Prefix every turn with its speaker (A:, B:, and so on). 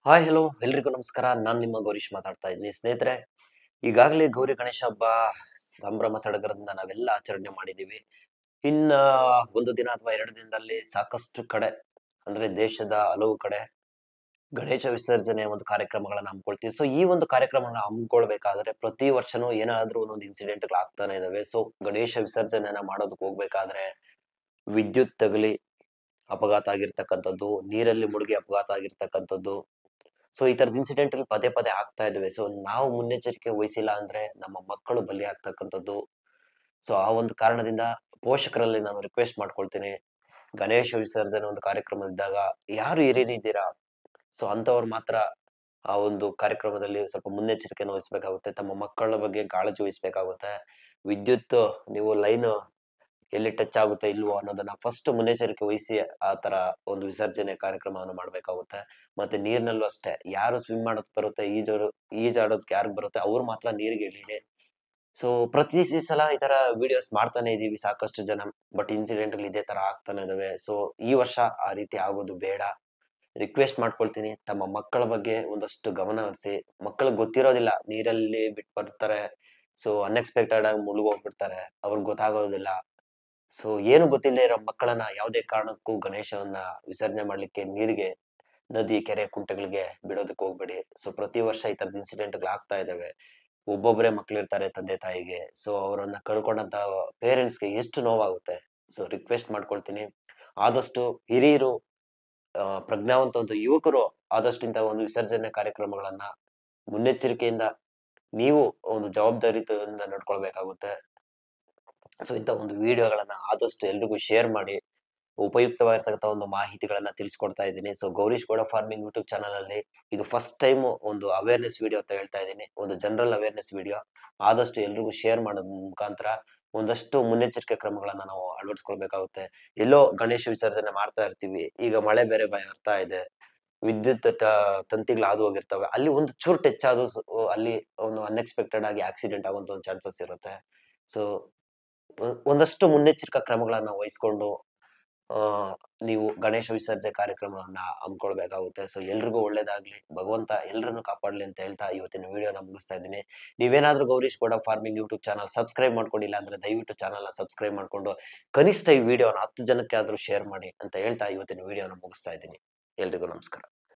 A: Hi hello ಎಲ್ರಿಗೂ ನಮಸ್ಕಾರ. ನಾನು ನಿಮ್ಮ ಗೌರೀಶ್ ಮಾತಾಡ್ತಾ ಇದ್ದೀನಿ ಸ್ನೇಹಿತರೆ. ಈಗಾಗಲೇ ಗೌರಿ ಗಣೇಶ ಹಬ್ಬ ಸಂಭ್ರಮ ಸಡಗರದಿಂದ ನಾವೆಲ್ಲ ಆಚರಣೆ ಮಾಡಿದ್ದೀವಿ. ಇನ್ನ ಒಂದು ದಿನ ಅಥವಾ 2 ದಿನದಲ್ಲಿ ಸಾಕಷ್ಟು ಕಡೆ ಅಂದ್ರೆ ದೇಶದ ಹಲವು ಕಡೆ ಗಣೇಶ ವಿಸರ್ಜನೆ ಒಂದು ಕಾರ್ಯಕ್ರಮಗಳನ್ನ ಹಮ್ಮಿಕೊಳ್ತೀವಿ. ಸೊ ಈ ಒಂದು ಕಾರ್ಯಕ್ರಮನ ಹಮ್ಮಿಕೊಳ್ಬೇಕಾದ್ರೆ ಪ್ರತಿ ವರ್ಷನೂ ಏನಾದ್ರೂ ಒಂದೊಂದು ಇನ್ಸಿಡೆಂಟ್‌ಗಳು ಆಗ್ತಾನೆ ಇದಾವೆ. ಸೊ ಗಣೇಶ ವಿಸರ್ಜನೆಯನ್ನ ಮಾಡೋದಕ್ಕೆ ಹೋಗ್ಬೇಕಾದ್ರೆ ವಿದ್ಯುತ್ ತಗುಲಿ ಅಪಘಾತ ಆಗಿರ್ತಕ್ಕಂಥದ್ದು, ನೀರಲ್ಲಿ ಮುಳುಗಿ ಅಪಘಾತ ಆಗಿರ್ತಕ್ಕಂಥದ್ದು. ಸೊ ಈ ತರದ ಇನ್ಸಿಡೆಂಟ್‌ಗಳು ಪದೇ ಪದೇ ಆಗ್ತಾ ಇದಾವೆ. ಸೊ ನಾವು ಮುನ್ನೆಚ್ಚರಿಕೆ ವಹಿಸಿಲ್ಲ ಅಂದ್ರೆ ನಮ್ಮ ಮಕ್ಕಳು ಬಲಿ ಆಗ್ತಕ್ಕಂಥದ್ದು. ಸೊ ಆ ಒಂದು ಕಾರಣದಿಂದ ಪೋಷಕರಲ್ಲಿ ನಾನು ರಿಕ್ವೆಸ್ಟ್ ಮಾಡ್ಕೊಳ್ತೀನಿ. ಗಣೇಶ ವಿಸರ್ಜನೆ ಒಂದು ಕಾರ್ಯಕ್ರಮದಿದ್ದಾಗ ಯಾರು ಹಿರಿಯರಿದ್ದೀರಾ, ಸೊ ಅಂಥವ್ರು ಮಾತ್ರ ಆ ಒಂದು ಕಾರ್ಯಕ್ರಮದಲ್ಲಿ ಸ್ವಲ್ಪ ಮುನ್ನೆಚ್ಚರಿಕೆಯನ್ನು ವಹಿಸ್ಬೇಕಾಗುತ್ತೆ. ತಮ್ಮ ಮಕ್ಕಳ ಬಗ್ಗೆ ಕಾಳಜಿ ವಹಿಸ್ಬೇಕಾಗುತ್ತೆ. ವಿದ್ಯುತ್ ನೀವು ಲೈನ್ ಎಲ್ಲಿ ಟಚ್ ಆಗುತ್ತೆ ಇಲ್ವೋ ಅನ್ನೋದನ್ನ ಫಸ್ಟ್ ಮುನ್ನೆಚ್ಚರಿಕೆ ವಹಿಸಿ ಆ ತರ ಒಂದು ವಿಸರ್ಜನೆ ಕಾರ್ಯಕ್ರಮವನ್ನು ಮಾಡ್ಬೇಕಾಗುತ್ತೆ. ಮತ್ತೆ ನೀರ್ನಲ್ಲೂ ಅಷ್ಟೇ ಯಾರು ಸ್ವಿಮ್ ಮಾಡೋದಕ್ ಬರುತ್ತೆ, ಈಜಾಡೋದಕ್ಕೆ ಯಾರಿಗ್ ಬರುತ್ತೆ ಅವ್ರು ಮಾತ್ರ ನೀರಿಗೆ ಇಳೀರಿ. ಸೊ ಪ್ರತಿ ಸಲ ಈ ತರ ವಿಡಿಯೋಸ್ ಮಾಡ್ತಾನೆ ಇದೀವಿ ಸಾಕಷ್ಟು ಜನ. ಬಟ್ ಇನ್ಸಿಡೆಂಟ್‌ಗಳು ಇದೇ ತರ ಆಗ್ತಾನೆ ಇದಾವೆ. ಸೊ ಈ ವರ್ಷ ಆ ರೀತಿ ಆಗೋದು ಬೇಡ. ರಿಕ್ವೆಸ್ಟ್ ಮಾಡ್ಕೊಳ್ತೀನಿ. ತಮ್ಮ ಮಕ್ಕಳ ಬಗ್ಗೆ ಒಂದಷ್ಟು ಗಮನ ಹರಿಸಿ. ಮಕ್ಕಳಿಗೆ ಗೊತ್ತಿರೋದಿಲ್ಲ ನೀರಲ್ಲಿ ಬಿಟ್ಟು ಬರ್ತಾರೆ. ಸೊ ಅನ್‌ಎಕ್ಸ್‌ಪೆಕ್ಟೆಡ್ ಆಗಿ ಮುಳುಗೋಗ್ಬಿಡ್ತಾರೆ. ಅವ್ರಿಗೆ ಗೊತ್ತಾಗೋದಿಲ್ಲ. ಸೊ ಏನು ಗೊತ್ತಿಲ್ಲದೆ ಇರೋ ಮಕ್ಕಳನ್ನ ಯಾವುದೇ ಕಾರಣಕ್ಕೂ ಗಣೇಶನನ್ನ ವಿಸರ್ಜನೆ ಮಾಡ್ಲಿಕ್ಕೆ ನೀರಿಗೆ, ನದಿ, ಕೆರೆ, ಕುಂಟೆಗಳಿಗೆ ಬಿಡೋದಕ್ಕೆ ಹೋಗ್ಬೇಡಿ. ಸೊ ಪ್ರತಿ ವರ್ಷ ಈ ತರದ ಇನ್ಸಿಡೆಂಟ್‌ಗಳು ಆಗ್ತಾ ಇದಾವೆ. ಒಬ್ಬೊಬ್ಬರೇ ಮಕ್ಳಿರ್ತಾರೆ ತಂದೆ ತಾಯಿಗೆ. ಸೊ ಅವರನ್ನ ಕಳ್ಕೊಂಡಂತ ಪೇರೆಂಟ್ಸ್‌ಗೆ ಎಷ್ಟು ನೋವಾಗುತ್ತೆ. ಸೊ ರಿಕ್ವೆಸ್ಟ್ ಮಾಡ್ಕೊಳ್ತೀನಿ. ಆದಷ್ಟು ಹಿರಿಯರು, ಪ್ರಜ್ಞಾವಂತ ಒಂದು ಯುವಕರು ಆದಷ್ಟು ಇಂಥ ಒಂದು ವಿಸರ್ಜನೆ ಕಾರ್ಯಕ್ರಮಗಳನ್ನ ಮುನ್ನೆಚ್ಚರಿಕೆಯಿಂದ ನೀವು ಒಂದು ಜವಾಬ್ದಾರಿಯುತದಿಂದ ನಡ್ಕೊಳ್ಬೇಕಾಗುತ್ತೆ. ಸೊ ಇಂಥ ಒಂದು ವಿಡಿಯೋಗಳನ್ನ ಆದಷ್ಟು ಎಲ್ರಿಗೂ ಶೇರ್ ಮಾಡಿ. ಉಪಯುಕ್ತವಾಗಿರ್ತಕ್ಕಂಥ ಒಂದು ಮಾಹಿತಿಗಳನ್ನ ತಿಳಿಸ್ಕೊಡ್ತಾ ಇದ್ದೀನಿ. So Gourish Gowda farming YouTube channel ಅಲ್ಲಿ ಇದು ಫಸ್ಟ್ ಟೈಮ್ ಒಂದು ಅವೇರ್ನೆಸ್ ವಿಡಿಯೋ ಅಂತ ಹೇಳ್ತಾ ಇದ್ದೀನಿ. ಒಂದು ಜನರಲ್ ಅವೇರ್ನೆಸ್ ವಿಡಿಯೋ. ಆದಷ್ಟು ಎಲ್ರಿಗೂ ಶೇರ್ ಮಾಡೋದ್ ಮುಖಾಂತರ ಒಂದಷ್ಟು ಮುನ್ನೆಚ್ಚರಿಕೆ ಕ್ರಮಗಳನ್ನ ನಾವು ಅಳವಡಿಸ್ಕೊಳ್ಬೇಕಾಗುತ್ತೆ. ಎಲ್ಲೋ ಗಣೇಶ ವಿಸರ್ಜನೆ ಮಾಡ್ತಾ ಇರ್ತೀವಿ. ಈಗ ಮಳೆ ಬೇರೆ ಬರ್ತಾ ಇದೆ. ವಿದ್ಯುತ್ ತಂತಿಗಳು ಹಾದು ಹೋಗಿರ್ತವೆ. ಅಲ್ಲಿ ಒಂದು ಚೂರು ಟಚ್ ಆದ್ರೂ ಅಲ್ಲಿ ಒಂದು ಅನ್‌ಎಕ್ಸ್‌ಪೆಕ್ಟೆಡ್ ಆಗಿ ಆಕ್ಸಿಡೆಂಟ್ ಆಗುವಂತ ಒಂದು ಚಾನ್ಸಸ್ ಇರುತ್ತೆ. ಸೊ ಒಂದಷ್ಟು ಮುನ್ನೆಚ್ಚರಿಕಾ ಕ್ರಮಗಳನ್ನ ವಹಿಸ್ಕೊಂಡು ಆ ನೀವು ಗಣೇಶ ವಿಸರ್ಜನೆ ಕಾರ್ಯಕ್ರಮವನ್ನ ಹಮ್ಮಿಕೊಳ್ಬೇಕಾಗುತ್ತೆ. ಸೊ ಎಲ್ರಿಗೂ ಒಳ್ಳೇದಾಗ್ಲಿ. ಭಗವಂತ ಎಲ್ರನ್ನೂ ಕಾಪಾಡ್ಲಿ ಅಂತ ಹೇಳ್ತಾ ಇವತ್ತಿನ ವಿಡಿಯೋನ ಮುಗಿಸ್ತಾ ಇದ್ದೀನಿ. ನೀವೇನಾದ್ರೂ Gourish Gowda farming YouTube channel subscribe ಮಾಡ್ಕೊಂಡಿಲ್ಲ ಅಂದ್ರೆ ದಯವಿಟ್ಟು ಚಾನಲ್‌ನ ಸಬ್ಸ್ಕ್ರೈಬ್ ಮಾಡ್ಕೊಂಡು ಕನಿಷ್ಠ ಈ ವಿಡಿಯೋನ 10 ಜನಕ್ಕೆ ಆದ್ರೂ ಶೇರ್ ಮಾಡಿ ಅಂತ ಹೇಳ್ತಾ ಇವತ್ತಿನ ವಿಡಿಯೋನ ಮುಗಿಸ್ತಾ ಇದ್ದೀನಿ. ಎಲ್ರಿಗೂ ನಮಸ್ಕಾರ.